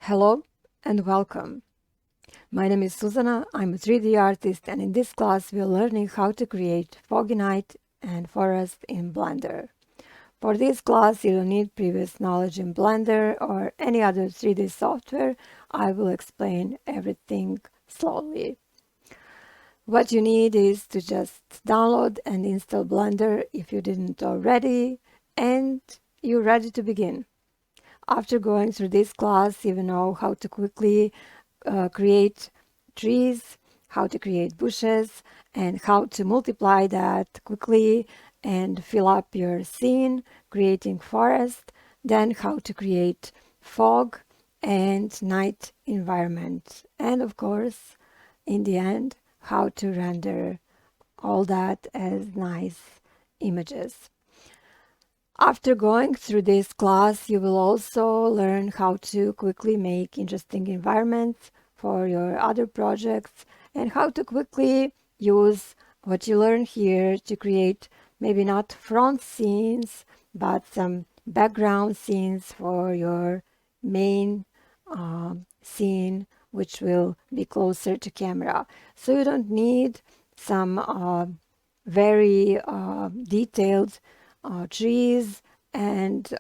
Hello and welcome. My name is Suzana, I'm a 3D artist, and in this class we're learning how to create foggy night and forest in Blender. For this class you don't need previous knowledge in Blender or any other 3D software. I will explain everything slowly. What you need is to just download and install Blender if you didn't already, and you're ready to begin. After going through this class, you will know how to quickly create trees, how to create bushes, and how to multiply that quickly and fill up your scene, creating forest, then how to create fog and night environment, and of course, in the end, how to render all that as nice images. After going through this class, you will also learn how to quickly make interesting environments for your other projects and how to quickly use what you learn here to create maybe not front scenes, but some background scenes for your main scene, which will be closer to camera. So you don't need some very detailed trees, and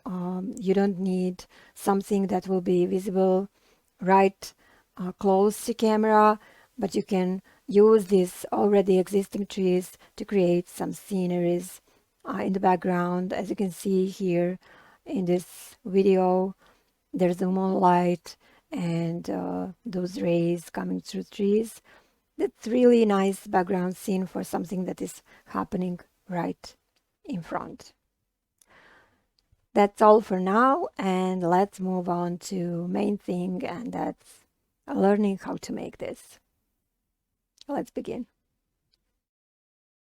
you don't need something that will be visible right close to camera, but you can use these already existing trees to create some sceneries in the background. As you can see here in this video, there's the moonlight and those rays coming through trees. That's really nice background scene for something that is happening right in front. That's all for now, and let's move on to main thing, and that's learning how to make this. Let's begin.